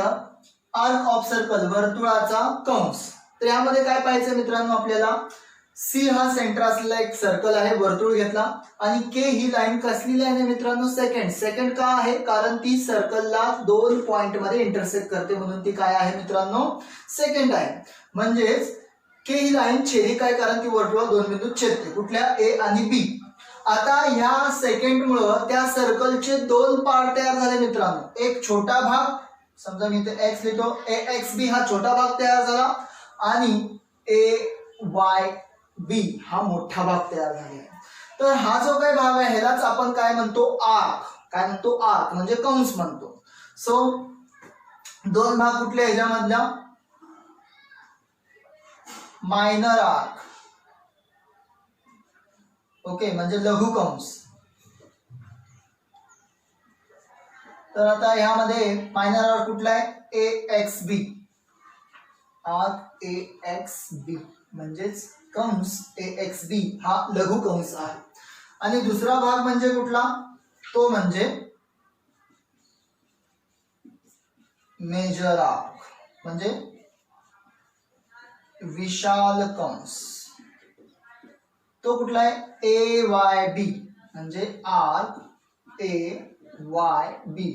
झालं arc of circle, वर्तुळाचा कंस. तर यामध्ये काय पाहायचं मित्रांनो आपल्याला, सी हा सेंटर असलेला एक सर्कल आहे, वर्तुळ घेतला, आणि के ही लाईन कसली लाईन आहे मित्रांनो, सेकंड. सेकंड का आहे, कारण ती सर्कलला 2 पॉइंट मध्ये इंटरसेक्ट करते, म्हणून ती काय आहे मित्रांनो, सेकंड आहे. म्हणजेच के ही लाईन छेदी काय, कारण ती वर्तुळा 2 बिंदूत छेदते, कुठल्या, ए आणि बी. आता ह्या सेकंड मुळे त्या सर्कलचे 2 पार्ट तयार झाले मित्रांनो. एक छोटा भाग, समजा मी इथे एक्स लिहितो, ए एक्स बी हा छोटा भाग तयार झाला, आणि ए वाय बी हा मोठा भाग तयार झाला. तर हा जो काही भाग आहे ह्यालाच आपण काय म्हणतो, आर्क. काय म्हणतो, आर्क म्हणजे कंस म्हणतो. सो 2 भाग कुठले ह्याच्यामधल्या, मायनर आर्क, ओके, म्हणजे लघु कंस. तर आता ह्यामध्ये मायनर आर्क कुठला आहे, A X B, arc A X B म्हणजेच कंस ए एक्स बी हा लघु कंस आहे. आणि दुसरा भाग म्हणजे कुठला, तो म्हणजे मेजर आर्क म्हणजे विशाल कंस. तो कुठला आहे, ए वाय बी म्हणजे आर्क ए वाय बी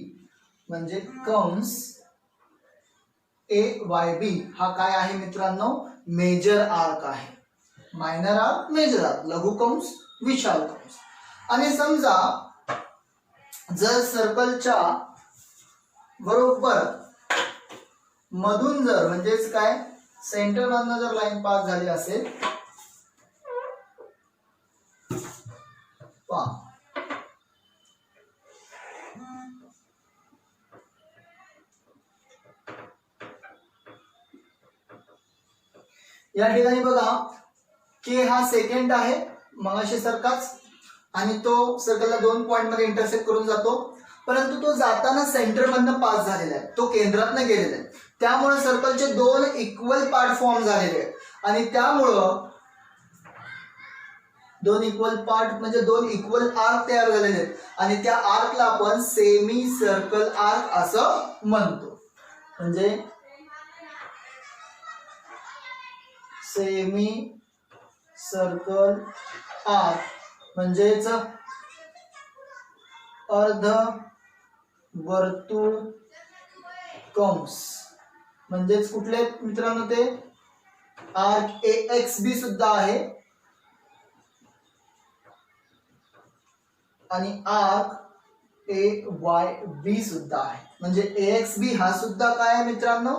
म्हणजे कंस ए वाय बी हा काय आहे मित्रांनो, मेजर आर्क आहे. मायनर आर्क, मेजर आर्क, लघु कंस, विशाल कंस. आणि समजा जर सर्कलच्या बरोबर मधून जर, म्हणजेच काय, सेंटर मधून जर लाईन पास झाली असेल, या ठिकाणी बघा, के हा सेकंड आहे मगाशी सारखाच, आणि तो सर्कलला 2 पॉइंट मध्ये इंटरसेक्ट करून जातो, परंतु तो जाताना सेंटर मधनं पास झालेला आहे, तो केंद्रातनं गेलेला आहे. त्यामुळे सर्कलचे 2 इक्वल पार्ट फॉर्म झालेले आहेत, आणि त्यामुळं 2 इक्वल पार्ट म्हणजे 2 इक्वल आर्क तयार झालेले आहेत, आणि त्या आर्कला आपण सेमी सर्कल आर्क असं म्हणतो. म्हणजे सेमी सर्कल आर्क म्हणजेच अर्ध वर्तुळ कंस. म्हणजेच कुठले मित्रांनो, ते आर्क ए एक्स बी सुद्धा आहे, आणि आर्क ए वाय बी सुद्धा आहे. म्हणजे ए एक्स बी हा सुद्धा काय आहे मित्रांनो,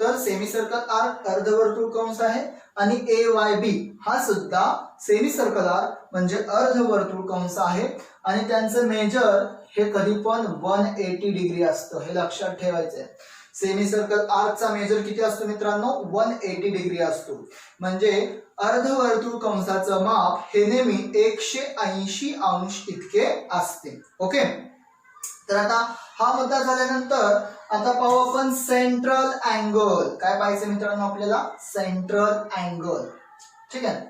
तर सेमी सर्कल आर्क अर्धवर्तुळ कंस आहे, आणि ए वाय बी हा सुद्धा सेमी सर्कल आर्क म्हणजे अर्धवर्तुळ कंस आहे. आणि त्यांचं मेजर हे कधी पण 180 डिग्री असतं, हे लक्षात ठेवायचं आहे. सेमी सर्कल आर्कचा मेजर किती असतो मित्रांनो, 180 डिग्री असतो. म्हणजे अर्धवर्तुळ कंसाचं माप हे नेहमी 180 अंश इतके असते. ओके, तर आता हा मुद्दा झाल्यानंतर आता पाहू आपण सेंट्रल अँगल. काय पाहायचं मित्रांनो आपल्याला, सेंट्रल अँगल. ठीक आहे,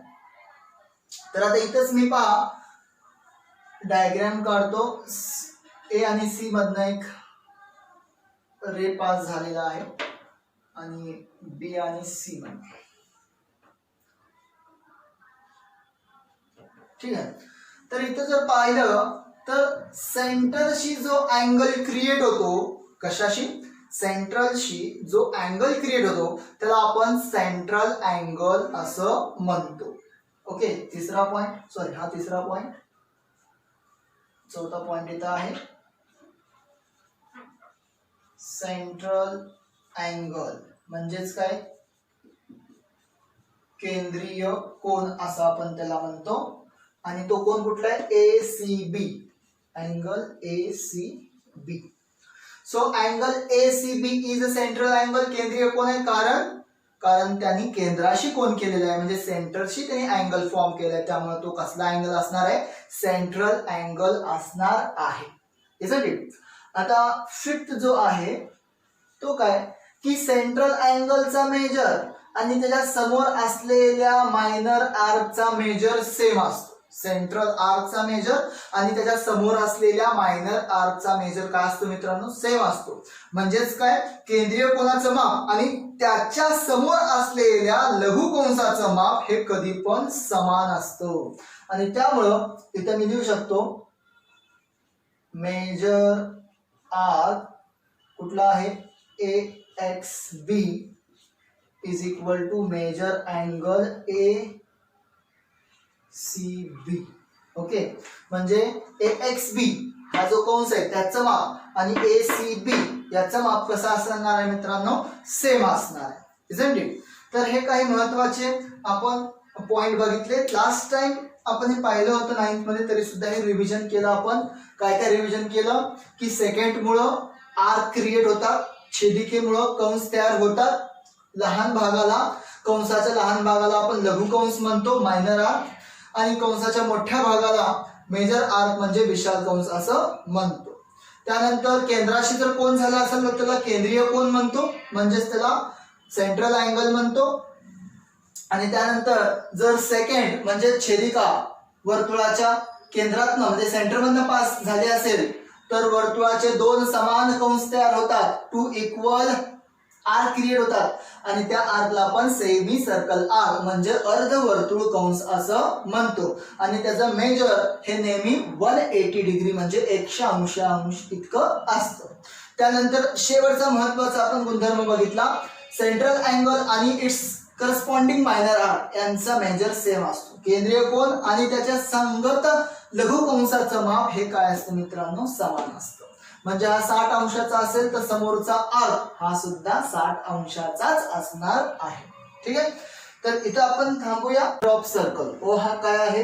तर आता इथंच मी पहा डायग्राम काढतो. ए आणि सी मधनं एक रे पास झालेला आहे, आणि बी आणि सी मध्ये. ठीक आहे, तर इथं जर पाहिलं तर सेंटरशी जो अँगल क्रिएट होतो, कशाशी, सेंट्रलशी जो अँगल क्रिएट होतो त्याला आपण सेंट्रल अँगल असं म्हणतो. ओके, तिसरा पॉइंट, सॉरी हा तिसरा पॉइंट. चौथा पॉइंट इथं आहे सेंट्रल अँगल म्हणजेच काय, केंद्रीय कोन असं आपण त्याला म्हणतो. आणि तो कोन कुठला आहे, A C B, angle A C B. So angle A C B is a central angle, केंद्रीय कोन आहे, कारण त्यांनी केंद्राशी कोन केलेला आहे, म्हणजे सेंटरशी त्यांनी अँगल फॉर्म केलाय, त्यामुळे तो कसला अँगल असणार आहे, सेंट्रल अँगल असणार आहे. Isn't it. आता फिफ्थ जो आहे तो काय, की सेंट्रल अँगलचा मेजर आणि त्याच्या समोर असलेल्या मायनर आर्कचा मेजर सेम असतो. सेंट्रल आर्कचा मेजर आणि त्याच्या समोर असलेल्या मायनर आर्कचा मेजर काय असतो मित्रांनो, सेम असतो. म्हणजेच काय, केंद्रीय कोनाचं माप आणि त्याच्या समोर असलेल्या लघु कंसाचं माप हे कधी पण समान असतं. आणि त्यामुळं इथे मी लिहू शकतो मेजर आर्क कुठला आहे, AXB is equal to measure angle ACB. Okay, म्हणजे AXB हा जो कंस आहे त्याचं माप आणि ACB याचं माप कसं असणार आहे मित्रांनो, सेम असणार आहे. Isn't it? तर हे काही महत्वाचे आपण पॉइंट बघितले. लास्ट टाइम आपण हे पाहिलं होतं 9th मध्ये, तरी सुद्धा हे रिव्हिजन केलं आपण. काय काय रिव्हिजन केलं की सेकंडमुळं आर्क क्रिएट होतात, छेदिकेमुळं कंस तयार होतात, लहान भागाला, कंसाच्या लहान भागाला आपण लघु कंस म्हणतो मायनर आर्क, आणि कंसाच्या मोठ्या भागाला मेजर आर्क म्हणजे विशाल कंस असं म्हणतो. त्यानंतर केंद्राशी जर कोन झाला असेल तर त्याला केंद्रीय कोन म्हणतो, म्हणजेच त्याला सेंट्रल अँगल म्हणतो. आणि त्यानंतर जर सेकंड म्हणजे छेदिका वर्तुळाच्या केंद्रातनं म्हणजे सेंटरमधनं पास झाली असेल तर वर्तुळाचे दोन समान कंस तयार होतात, टू इक्वल आर्क क्रिएट होतात, आणि त्या आर्कला आपण सेमी सर्कल आर्क म्हणजे अर्धवर्तुळ कंस असं म्हणतो. आणि त्याचं मेजर हे नेहमी 180 डिग्री म्हणजे 180 अंश इतकं असतं. त्यानंतर शेवटचा महत्वाचा आपण गुणधर्म बघितला, सेंट्रल अँगल आणि इट्स करस्पॉन्डिंग मायनर आर्क यांचा मेजर सेम असतो. केंद्रीय कोन आणि त्याच्या संगत लघु कंसाचं माप हे काय असतं मित्रांनो, समान असतं. म्हणजे हा 60 अंशाचा असेल तर समोरचा आर्क हा सुद्धा 60 अंशाचाच असणार आहे. ठीक आहे, तर इथं आपण थांबूया. ड्रॉप सर्कल, ओ हा काय आहे,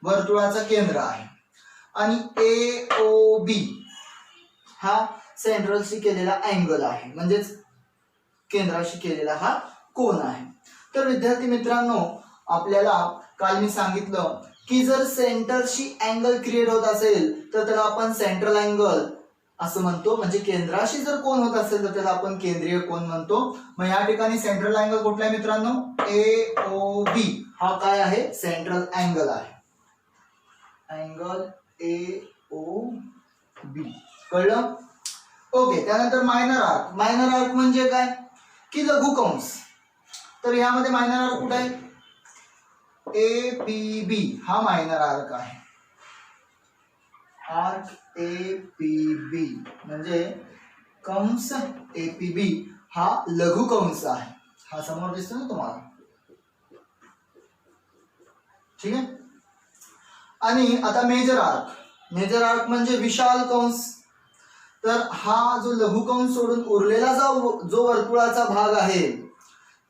वर्तुळाचं केंद्र आहे, आणि AOB हा सेंट्रलशी केलेला अँगल आहे, म्हणजेच केंद्राशी केलेला हा कोन आहे. तर विद्यार्थी मित्रांनो, आपल्याला काल मी सांगितलं की जर सेंटरशी अँगल क्रिएट होत असेल तर त्याला आपण सेंट्रल अँगल असं म्हणतो, म्हणजे केंद्राशी जर कोन होत असेल तर त्याला आपण केंद्रीय कोन म्हणतो. मग या ठिकाणी सेंट्रल अँगल कुठला आहे मित्रांनो, AOB हा काय आहे, सेंट्रल अँगल आहे, अँगल AOB. कळलं? ओके. त्यानंतर मायनर आर्क, मायनर आर्क म्हणजे काय की लघु कंस. तर यामध्ये मायनर आर्क कुठे आहे, APB हा मायनर आर्क आहे, आर्क APB म्हणजे कंस APB हा लघु कंस आहे. हा समोर दिसतो ना तुम्हाला, ठीक आहे. आणि आता मेजर आर्क, मेजर आर्क म्हणजे विशाल कंस. तर हा जो लघु कंस सोडून उरलेला जो वर्तुळाचा भाग आहे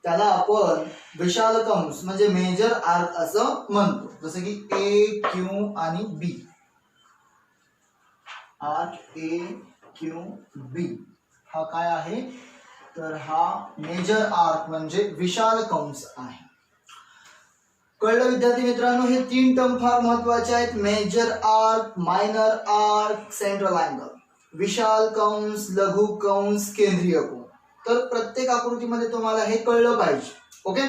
त्याला आपण विशाल कंस म्हणजे मेजर आर्क असं म्हणतो. जसं की AQ आणि B, आर्क AQB हा काय आहे, तर हा मेजर आर्क म्हणजे विशाल कंस आहे. कळलं विद्यार्थी मित्रांनो? हे 3 टर्म फार महत्वाचे आहेत, major arc, minor arc, central angle, विशाल कंस, लघु कंस, केंद्रीय कोन. तर प्रत्येक आकृतीमध्ये तुम्हाला हे कळलं पाहिजे. ओके,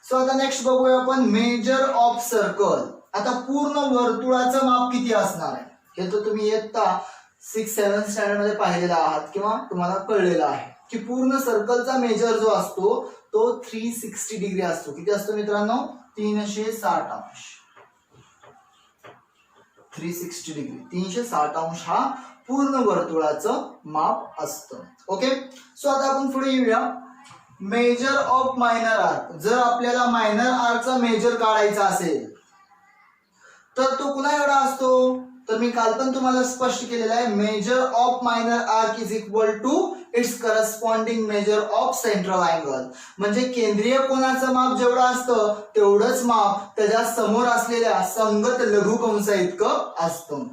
सो आता नेक्स्ट बघूया आपण मेजर ऑफ सर्कल. आता पूर्ण वर्तुळाचं माप किती असणार आहे हे तर तुम्ही इयत्ता 6-7 स्टँडर्ड मध्ये पाहिलेला आहात किंवा तुम्हाला कळलेलं आहे की पूर्ण सर्कलचा मेजर जो असतो तो 360 डिग्री असतो. किती असतो मित्रांनो, 360 अंश. 360 डिग्री 360 अंश हा पूर्ण वर्तुळाचं माप असतं. ओके, सो आता आपण पुढे येऊया. Major of minor arc. जर आपल्याला मायनर आर्कचा मेजर काढायचा असेल तर तो कुणा एवढा असतो, तर मी काल पण तुम्हाला स्पष्ट केलेला आहे, measure of minor arc is equal to its corresponding measure of central angle. म्हणजे केंद्रीय कोनाचं माप जेवढं असतं तेवढंच माप त्याच्या समोर असलेल्या संगत लघु कंसा इतकं असतं.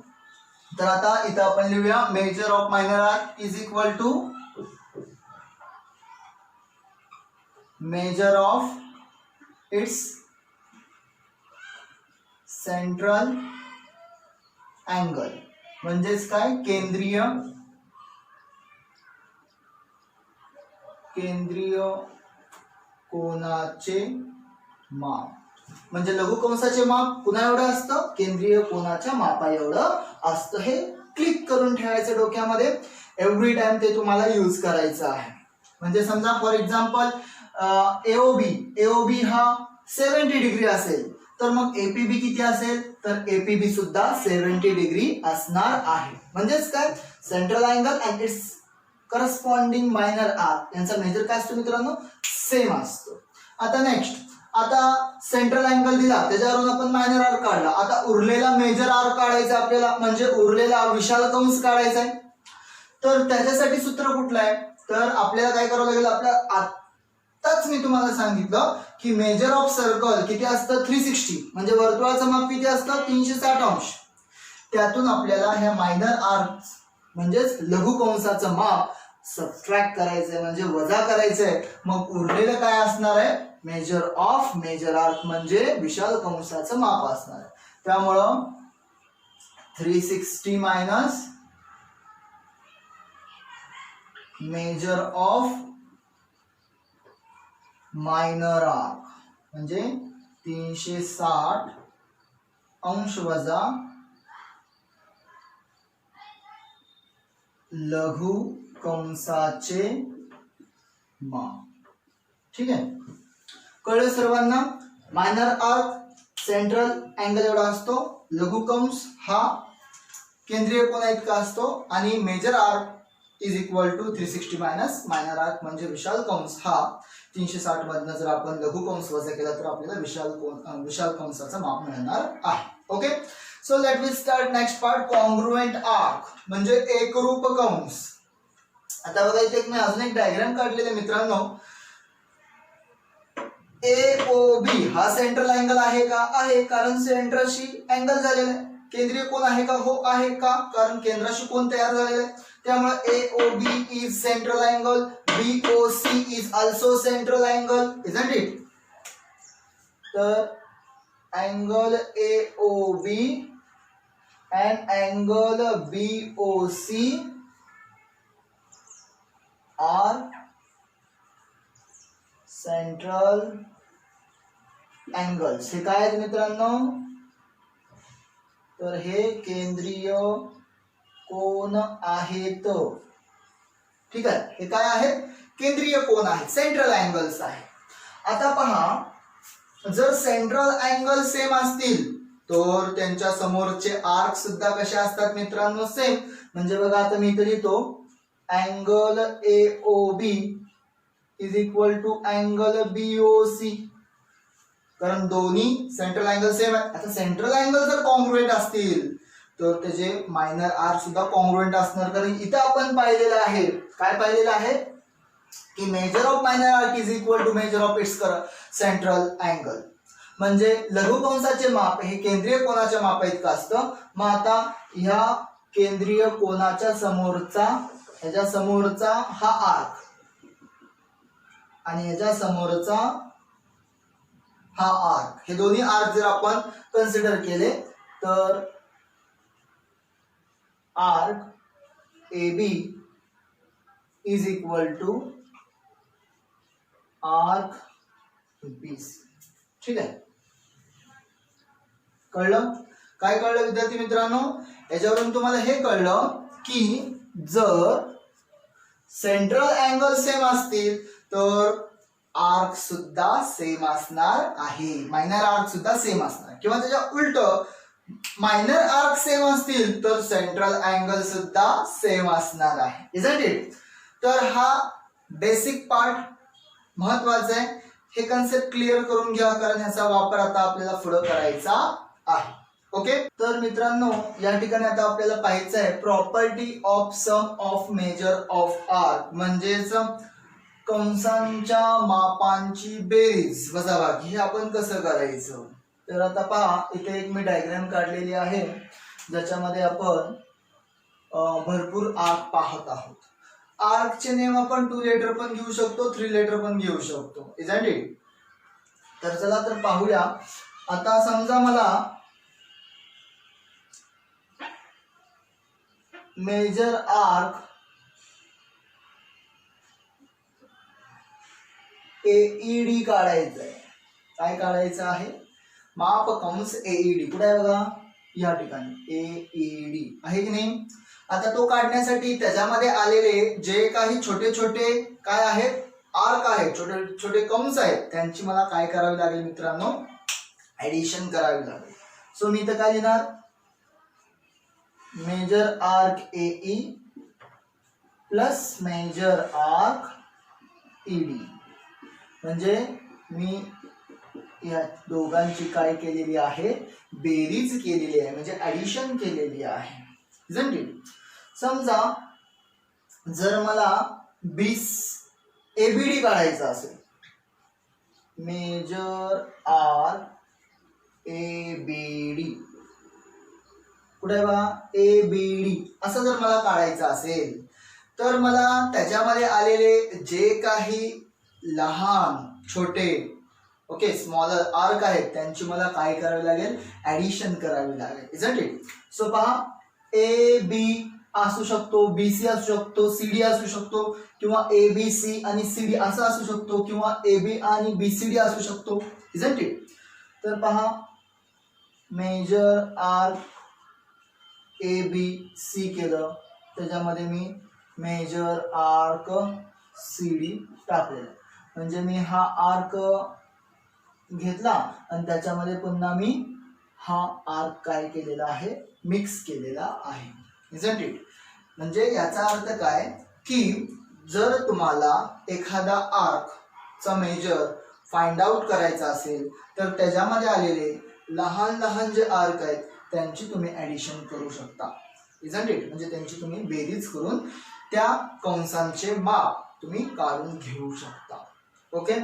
तर आता इथं आपण लिहूया measure of minor arc is equal to measure of its central angle. म्हणजेच काय, केंद्रीय कोनाचे माप. म्हणजे लघु कंसाचे माप पुन्हा एवढं असतं, केंद्रीय कोनाच्या मापा एवढं असतं. हे क्लिक करून ठेवायचं डोक्यामध्ये, एव्हरी टाइम ते तुम्हाला यूज करायचं आहे. म्हणजे समजा फॉर एक्झाम्पल एओबी हा 70 डिग्री असेल, तर मग एपीबी किती असेल, तर एपीबी सुद्धा 70 डिग्री असणार आहे. म्हणजेच काय, central angle and it's corresponding minor arc यांचा मेजर काय असतो मित्रांनो, सेम असतो. आता नेक्स्ट, आता सेंट्रल अँगल दिला, त्याच्यावरून आपण मायनर आर्क काढला. आता उरलेला मेजर आर्क काढायचा आपल्याला, म्हणजे उरलेला विशाल कंस काढायचा आहे. तर त्याच्यासाठी सूत्र कुठलं आहे, तर आपल्याला काय करावं लागेल, आपल्या आताच मी तुम्हाला सांगितलं की मेजर ऑफ सर्कल किती असतं, 360, म्हणजे वर्तुळाचं माप किती असतं, 360 अंश. त्यातून आपल्याला ह्या मायनर आर्क म्हणजेच लघु कंसाचं माप सबट्रॅक्ट करायचंय, म्हणजे वजा करायचंय. मग उरलेलं काय असणार आहे, मेजर ऑफ मेजर आर्क म्हणजे विशाल कंसाचं माप असणार आहे. त्यामुळं 360 minus major of minor arc म्हणजे 360 अंश वजा लघु कंसाचे माप. ठीक आहे, कळलं सर्वांना. मायनर आर्क सेंट्रल अँगल एवढा असतो, लघु कंस हा केंद्रीय कोना इतका असतो, आणि major arc is equal to 360 minus minor arc म्हणजे विशाल कंस हा 360 मधनं जर आपण लघु कंस वजा केला तर आपल्याला विशाल कंसाचं माप मिळणार आहे. Okay, so let we start next part, congruent arc म्हणजे एकरूप कंस. आता बघा इथे मी अजून एक डायग्राम काढलेला आहे मित्रांनो. एओबी हा सेंट्रल अँगल आहे का, आहे, कारण सेंटरशी अँगल झालेला आहे. केंद्रीय कोन आहे का, हो आहे, का, कारण केंद्राशी कोन तयार झालेला आहे. त्यामुळे AOB is central angle, BOC is also central angle, isn't it. तर angle AOB and angle BOC are central angles. हे काय आहेत मित्रांनो, तर हे केंद्रीय कोन आहेत. ठीक आहे, हे काय आहेत, केंद्रीय कोन आहेत, सेंट्रल अँगल्स आहेत. आता पहा, जर सेंट्रल अँगल सेम असतील तर त्यांच्या समोरचे आर्क सुद्धा कसे असतात मित्रांनो, सेम. म्हणजे बघा आता मी इथे लिहितो angle AOB is equal to angle BOC, कारण दोन्ही सेंट्रल अँगल सेम आहे. आता सेंट्रल अँगल जर कॉन्ग्रुएंट असतील तर त्याचे मायनर आर्क सुद्धा कॉन्ग्रुएंट असणार, कारण इथं आपण पाहिलेलं आहे, काय पाहिलेलं आहे की measure of minor arc is equal to measure of its central angle. म्हणजे लघु कंसाचे माप हे केंद्रीय कोनाच्या मापा इतकं असतं. मग आता ह्या केंद्रीय कोनाच्या समोरचा, ह्याच्या समोरचा हा आर्क आणि ह्याच्या समोरचा हा आर्क, हे दोन्ही आर्क जर आपण कन्सिडर केले तर arc AB is equal to arc BC. ठीक आहे, कळलं, काय कळलं विद्यार्थी मित्रांनो, याच्यावरून तुम्हाला हे कळलं की जर सेंट्रल अँगल सेम असतील तर आर्क सुद्धा सेम असणार आहे, मायनर आर्क सुद्धा सेम असणार, किंवा त्याच्या उलट मायनर आर्क सेम असतील तर सेंट्रल अँगल सुद्धा सेम असणार आहे, इजंट इट. तर हा बेसिक पार्ट महत्वाचा आहे, हे कन्सेप्ट क्लिअर करून घ्या, कारण ह्याचा वापर आता आपल्याला पुढे करायचा आहे. ओके, तर मित्रांनो या ठिकाणी आता आपल्याला पाहायचं आहे property of sum of measure of arc, म्हणजेच कंसांच्या मापांची बेरीज वजाबाकी हे आपण कसं करायचं. तर आता पहा, इथे एक मी डायग्राम काढलेली आहे ज्याच्यामध्ये आपण भरपूर आर्क पाहत आहोत. आर्कचे नेम आपण 2 लेटर पण घेऊ शकतो, 3 लेटर पण घेऊ शकतो, इजंट इट. तर चला तर पाहूया. आता समजा मला मेजर आर्क AED काढायचं आहे. काय काढायचं आहे, माप कंस एईडी कुठे आहे बघा, या ठिकाणी एईडी आहे की नाही. आता तो काढण्यासाठी त्याच्यामध्ये आलेले जे काही छोटे छोटे काय आहेत, आर्क आहेत, छोटे छोटे कंस आहेत, त्यांची मला काय करावी लागेल मित्रांनो, ऍडिशन करावी लागेल. सो मी इथं काय लिहिणार, मेजर आर्क एई प्लस मेजर आर्क ईडी, म्हणजे मी या दोघांची काय केलेली आहे, बेरीज केलेली आहे, म्हणजे ऍडिशन केलेली आहे. isn't it? समजा जर मला एबीडी काढायचा असेल, मेजर आर एबीडी कुठे आहे बघा, एबीडी असं जर मला काढायचं असेल, तर मला त्याच्यामध्ये आलेले जे काही लहान छोटे ओके स्मॉलर आर्क आहेत त्यांची मला काय करावी लागेल, ऍडिशन करावी लागेल. isn't it? सो पहा, ए बी असू शकतो, बी सी असू शकतो, सी डी असू शकतो, किंवा ए बी सी आणि सी डी असं असू शकतो, किंवा ए बी आणि बी सी डी असू शकतो. isn't it? तर पहा, major arc A B C केलं, त्याच्यामध्ये मी मेजर आर्क सी डी टाकलेलं, म्हणजे मी हा आर्क घेतला आणि त्याच्यामध्ये पुन्हा मी हा आर्क काय केलेला आहे, मिक्स केलेला आहे. isn't it? म्हणजे याचा अर्थ काय की जर तुम्हाला एखादा आर्क चा मेजर फाइंड आउट करायचा असेल, तर त्याच्यामध्ये आलेले लहान लहान जे आर्क आहेत त्यांची तुम्ही ऍडिशन करू शकता. isn't it? म्हणजे त्यांची तुम्ही बेरीज करून त्या कंसांचे माप तुम्ही काढून घेऊ शकता. ओके,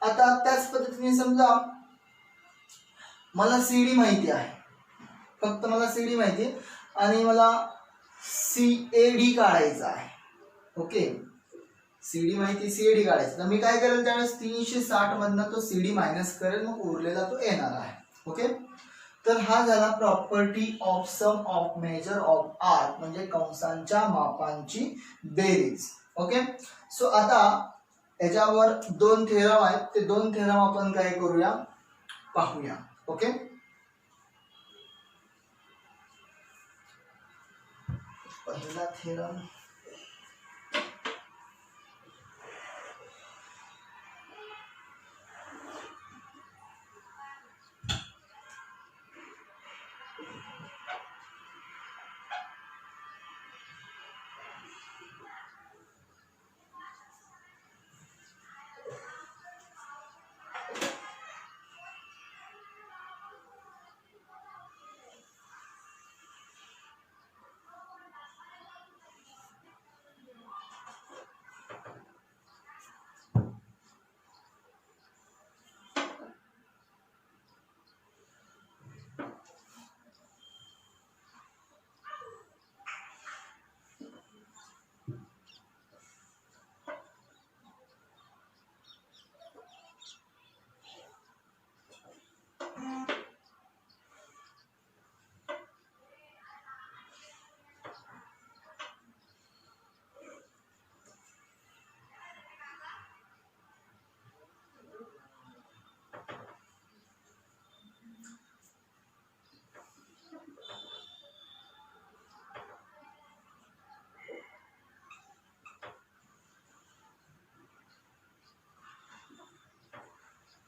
आता त्याच पद्धतीने समजा मला सीडी माहिती आहे, फक्त मला सीडी माहिती आहे आणि मला सीएडी काढायचा आहे. ओके, सीडी माहिती, सीएडी काढायचं, तर मी काय करेल त्यावेळेस 360 मधनं तो सीडी मायनस करेल, मग उरलेला तो येणार आहे. ओके, तर हा झाला property of sum of measure of arc, म्हणजे कंसांच्या मापांची बेरीज. ओके, सो आता याच्यावर दोन थेरम आहेत, ते दोन थेरम आपण काय करूया, पाहूया. ओके, पहिला थेरम,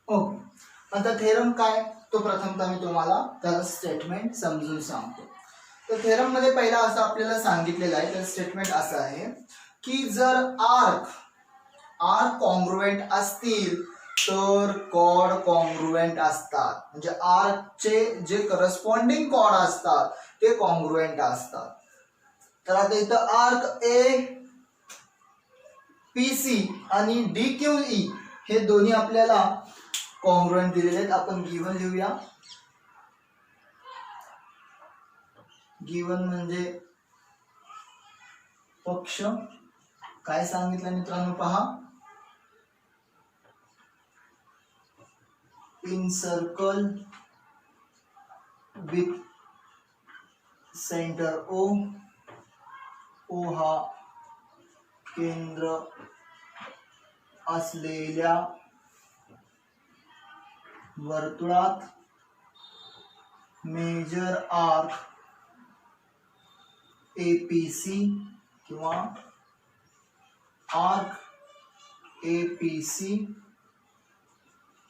ओके. आता थेरम काय, तो प्रथमतः मी तुम्हाला त्याला स्टेटमेंट समजून सांगतो. तर थेरम मध्ये पहिला असं आपल्याला सांगितलेलं आहे, तर स्टेटमेंट असं आहे की जर आर्क कॉन्ग्रुएंट असतील तर कॉर्ड कॉन्ग्रुएंट असतात, म्हणजे आर्कचे जे करस्पॉन्डिंग कॉर्ड असतात ते कॉन्ग्रुएंट असतात. तर आता इथं आर्क ए पी सी आणि डी क्यू ई हे दोन्ही आपल्याला कॉन्ग्रुएंट दिलेले आहेत. आपण गिवन लिहूया. गिवन म्हणजे पक्ष. काय सांगितलं मित्रांनो पहा, in circle with centre O, O हा केंद्र असलेल्या वर्तुळात मेजर आर्क एपीसी किंवा arc APC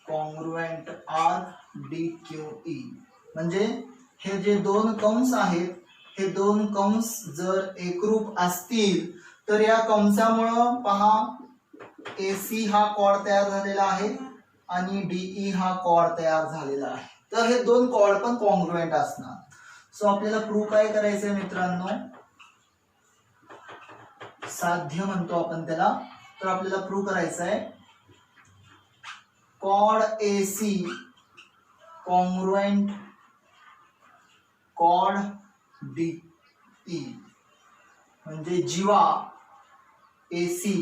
congruent arc DQE. म्हणजे हे जे दोन कंस आहेत, हे दोन कंस जर एकरूप असतील तर या कंसामुळं पहा एसी हा कॉर्ड तयार झालेला आहे आणि डीई हा कॉर्ड तयार झालेला आहे. तर हे दोन कॉर्ड पण कॉन्ग्रुएंट असणार. सो आपल्याला प्रूव्ह काय करायचंय मित्रांनो, साध्य म्हणतो आपण त्याला. तर आपल्याला प्रूव्ह करायचं आहे chord AC congruent chord DE. म्हणजे जीवा एसी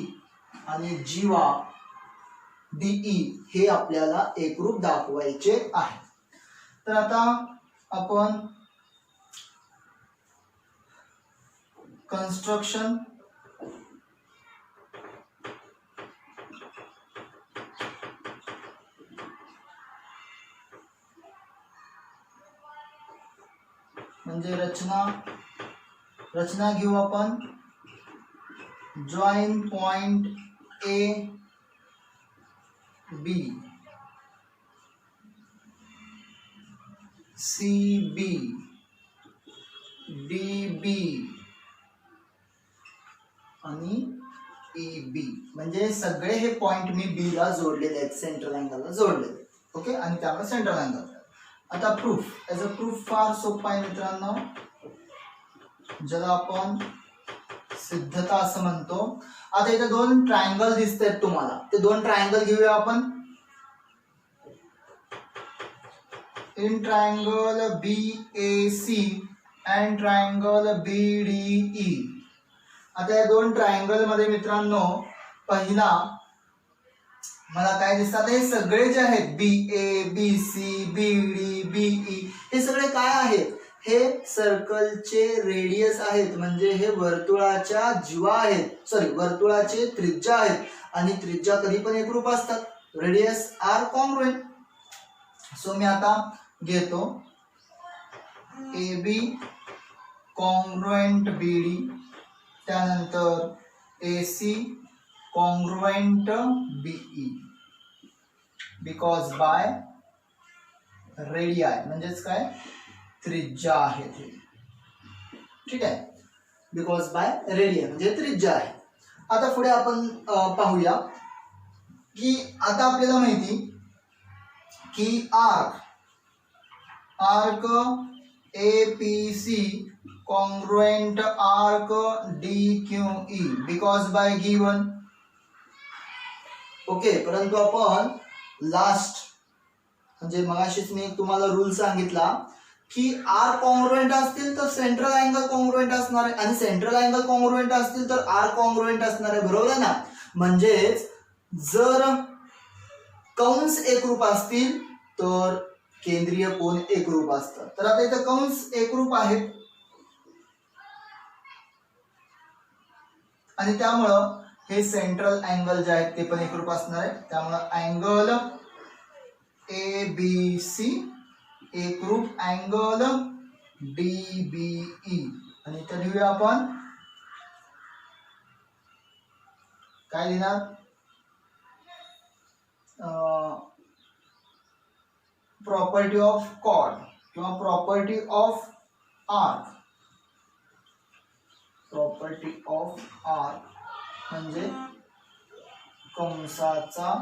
आणि जीवा डीई हे आपल्याला एकरूप दाखवायचे आहे. तर आता आपण कन्स्ट्रक्शन म्हणजे रचना घेऊ आपण. Join point A B C B D B आणि ई बी. म्हणजे सगळे हे पॉइंट मी बी ला जोडलेले आहेत, सेंट्रल अँगलला जोडलेले. ओके, आणि त्यामुळे सेंट्रल अँगल. आता प्रूफ, ॲज अ प्रूफ फार सोपं आहे मित्रांनो, ज्याला आपण सिद्धता असं म्हणतो. आता इथे दोन ट्रायंगल दिसत आहेत तुम्हाला, ते दोन ट्रायंगल घेऊया आपण. In triangle B A C and triangle B D E. आता या दोन ट्रायंगल मध्ये मित्रांनो पहिला मला काय दिसतात, हे सगळे जे आहेत B A B C B D B E हे सगळे काय आहेत, हे सर्कलचे रेडियस आहेत. म्हणजे हे वर्तुळाच्या जीवा आहेत, सॉरी वर्तुळाचे त्रिज्या आहेत. आणि त्रिज्या कधी पण एकरूप असतात, रेडियस आर कॉन्ग्रुएंट. सो मी आता घेतो A B congruent B D, त्यानंतर A C congruent BE. Because by radii म्हणजेच काय, त्रिज्या आहे ते. ठीक आहे, बिकॉज बाय रेडियाय म्हणजे त्रिज्या आहे. आता पुढे आपण पाहूया की आता आपल्याला माहिती की arc A P C congruent arc D Q E because by given. Okay, परंतु आपण लास्ट म्हणजे मगाशीच मी तुम्हाला रूल सांगितला की आर कॉन्ग्रुएंट असतील तर सेंट्रल अँगल कॉन्ग्रुएंट असणार आहे, आणि सेंट्रल अँगल कॉन्ग्रुएंट असतील तर आर कॉन्ग्रुएंट असणार आहे. बरोबर आहे ना. म्हणजेच जर कंस एकरूप असतील तर केंद्रीय कोन एकरूप असतात. तर आता इथे कंस एकरूप आहेत आणि त्यामुळं हे सेंट्रल अँगल जे आहेत ते पण एकरूप असणार आहे. त्यामुळं अँगल ए बी सी एकरूप अँगल डी बी ई. आणि इथे लिहूया आपण काय लिहिणार, प्रॉपर्टी ऑफ कॉर्ड किंवा property of arc. Property of arc म्हणजे कंसाचा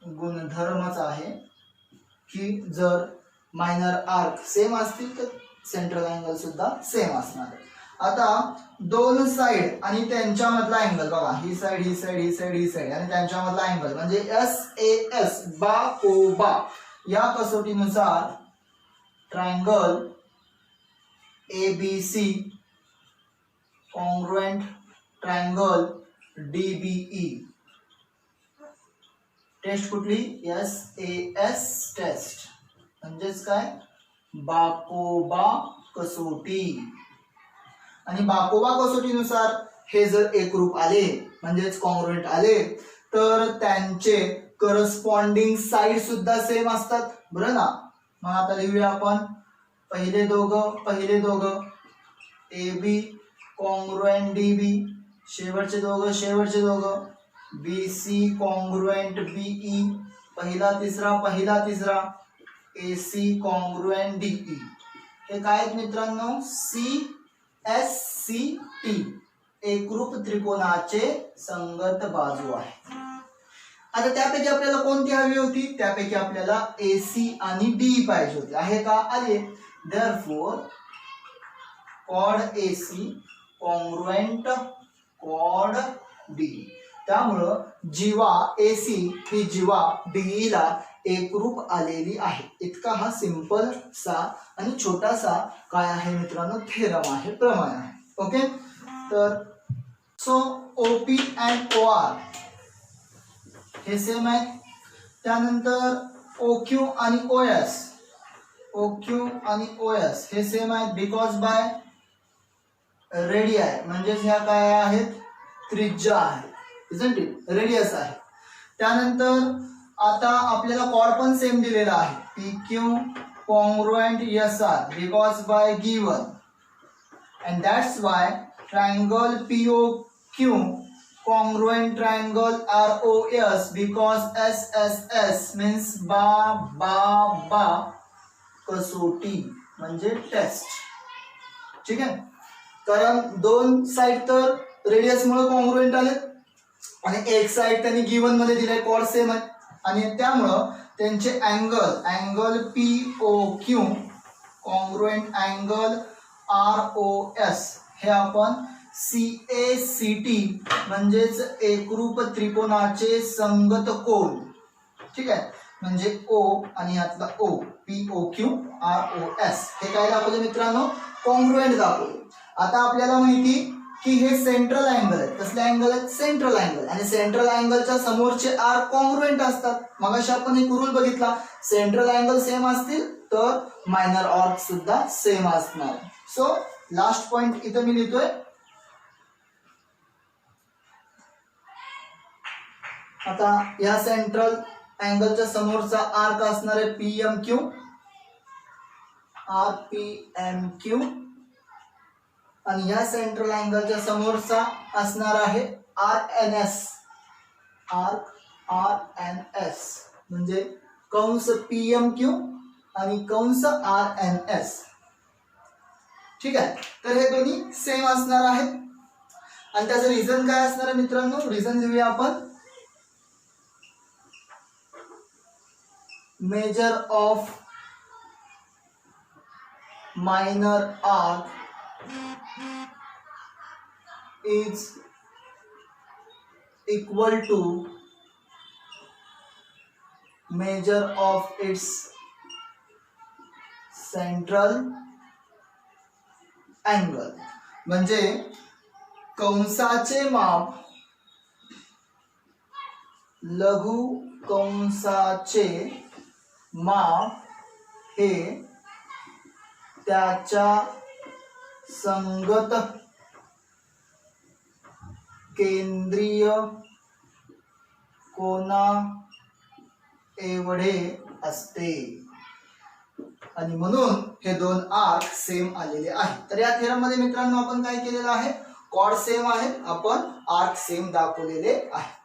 गुणधर्मच आहे की जर मायनर आर्क सेम असतील तर सेंट्रल अँगल सुद्धा सेम असणार आहे. आता दोन साइड आणि त्यांच्यामधला अँगल बघा, ही साइड ही साइड ही साइड ही साइड आणि त्यांच्यामधला अँगल म्हणजे एस ए एस बा को बा या कसोटीनुसार triangle A B C congruent triangle D B E. Test कुठली, एस ए एस टेस्ट म्हणजेच काय, बाकोबा कसोटी. आणि बाकोबा कसोटीनुसार हे जर एकरूप आले म्हणजेच कॉन्ग्रुएंट आले तर त्यांचे करस्पॉन्डिंग साइड सुद्धा सेम असतात. बरं ना. मग आता लिहूया आपण पहिले दोघं ए बी कॉन्ग्रुएंट डी बी, शेवटचे दोघं बी सी कॉन्ग्रुएंट बीई, पहिला तिसरा ए सी कॉन्ग्रुएंट डीई. हे काय आहेत मित्रांनो? सी एस सी टी, एकरूप त्रिकोणाचे संगत बाजू आहे. आता त्यापैकी आपल्याला कोणती हवी होती? त्यापैकी आपल्याला AC आणि DE पाहिजे होती. आहे का? आले. देअरफॉर कॉड AC कॉन्ग्रुएंट कॉड DE. त्यामुळं जीवा AC ही जीवा DE ला एकरूप आलेली आहे. इतका हा सिंपल सा आणि छोटासा काय आहे मित्रांनो? थेरम आहे, प्रमाण आहे. ओके. तर सो OP अँड OR हे सेम आहे. त्यानंतर OQ आणि OS हे सेम आहेत. बिकॉज बाय रेडियाय म्हणजेच ह्या काय आहेत? त्रिज्या आहे, इजंट इट? रेडियस आहे. त्यानंतर आता आपल्याला कॉड पण सेम दिलेला आहे. PQ congruent SR because by given, and that's why triangle POQ congruent triangle ROS because SSS means बा कसोटी म्हणजे टेस्ट. ठीक आहे. कारण दोन साइड तर रेडियस मुळे कॉन्ग्रुएंट आले आणि एक साइड त्यांनी गिवन मध्ये दिले, कॉड सेम आहे आणि त्यामुळं त्यांचे angle POQ congruent angle ROS हे आपण CACT म्हणजेच एकरूप त्रिकोणाचे संगत कोन. ठीक आहे. म्हणजे O आणि यातला O POQ ROS हे काय दाखवले मित्रांनो? कॉन्ग्रुएंट दाखवले. आता आपल्याला माहिती की हे सेंट्रल अँगल आहेत. कसले अँगल आहेत? Central angle. आणि सेंट्रल अँगलच्या समोरचे आर कॉन्ग्रुएंट असतात. मगाशी आपण एक रूल बघितला, सेंट्रल अँगल सेम असतील तर मायनर आर्क सुद्धा सेम असणार. सो लास्ट पॉइंट इथं मी लिहितोय. आता या सेंट्रल अँगलच्या समोरचा आर्क असणार आहे PMQ, RPMQ आणि या सेंट्रल अँगलच्या समोरचा असणार आहे RNS, RNS म्हणजे कंस PMQ आणि कंस RNS. ठीक आहे. तर हे दोन्ही सेम असणार आहेत आणि त्याचं रिझन काय असणार आहे मित्रांनो? रिझन लिहूया आपण. measure of minor arc is equal to measure of its central angle. म्हणजे कंसाचे माप लघु कंसाचे माप हे त्याच्या संगत केंद्रीय कोना एवढे असते आणि म्हणून हे दोन आर्क सेम आलेले आहेत. तर या थेरम मध्ये मित्रांनो आपण काय केलेलं आहे? कॉड सेम आहे, आपण आर्क सेम दाखवलेले आहे.